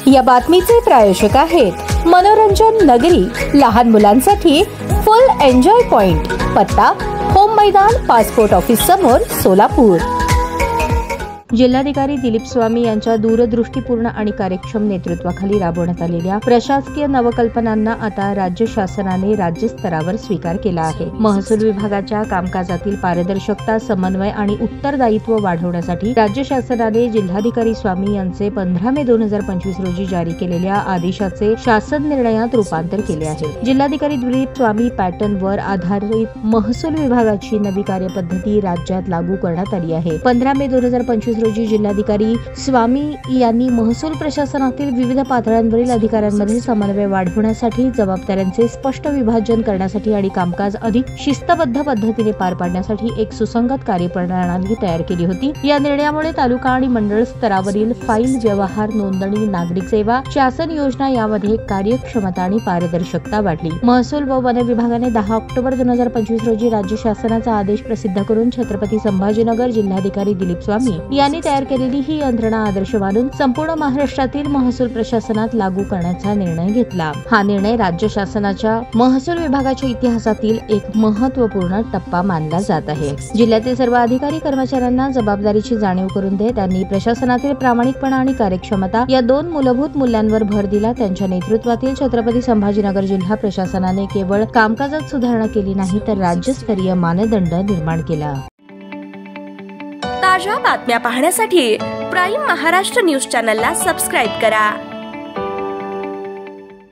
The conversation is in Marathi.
या बातमीचे प्रायोजक आहेत मनोरंजन नगरी, लहान मुलांसाठी फुल एन्जॉय पॉइंट, पत्ता होम मैदान, पासपोर्ट ऑफिस समोर, सोलापूर। जिल्हाधिकारी दिलीप स्वामी यांच्या दूरदृष्टीपूर्ण आणि कार्यक्षम नेतृत्वाखाली राबवण्यात आलेल्या प्रशासकीय नवकल्पनांना आता राज्य शासनाने राज्यस्तरावर स्वीकार केला आहे। महसूल विभागाच्या कामकाजातील पारदर्शकता, समन्वय आणि उत्तरदायित्व वाढवण्यासाठी राज्य शासनाने जिल्हाधिकारी स्वामी यांचे 15 मे 2025 रोजी जारी केलेल्या आदेशाचे शासन निर्णयात रूपांतर केले आहे। जिल्हाधिकारी दिलीप स्वामी पॅटर्नवर आधारित महसूल विभागाची नवी कार्यपद्धती राज्यात लागू करण्यात आली आहे। 15 मे 2025 रोजी जिल्हाधिकारी स्वामी यांनी महसूल प्रशासनातील विविध पातळ्यांवरील अधिकाऱ्यांमध्ये समन्वय वाढवण्यासाठी, जबाबदाऱ्यांचे स्पष्ट विभाजन करण्यासाठी आणि कामकाज अधिक शिस्तबद्ध पद्धतीने पार पाडण्यासाठी एक सुसंगत कार्यप्रणाली तयार केली होती। या निर्णयामुळे तालुका आणि मंडळ स्तरावरील फाईल व्यवहार, नोंदणी, नागरिक सेवा, शासन योजना यामध्ये कार्यक्षमता आणि पारदर्शकता वाढली। महसूल व वन विभागाने 10 ऑक्टोबर 2025 रोजी राज्य शासनाचा आदेश प्रसिद्ध करून छत्रपती संभाजीनगर जिल्हाधिकारी दिलीप स्वामी यांनी तयार केलेली ही यंत्रणा आदर्श मानून संपूर्ण महाराष्ट्रातील महसूल प्रशासनात लागू करण्याचा निर्णय घेतला। हा निर्णय राज्य शासनाच्या महसूल विभागाच्या इतिहासातील एक महत्त्वपूर्ण टप्पा मानला जात आहे। जिल्ह्यातील सर्व अधिकारी कर्मचाऱ्यांना जबाबदारीची जाणीव करून देत त्यांनी प्रशासनातील प्रामाणिकपणा आणि कार्यक्षमता या 2 मूलभूत मूल्यांवर भर दिला। त्यांच्या नेतृत्वातील छत्रपती संभाजीनगर जिल्हा प्रशासनाने केवळ कामकाजात सुधारणा केली नाही, तर राज्यस्तरीय मानदंड निर्माण केला। ताज्या बातम्या पाहण्यासाठी प्राईम महाराष्ट्र न्यूज चॅनलला सबस्क्राईब करा।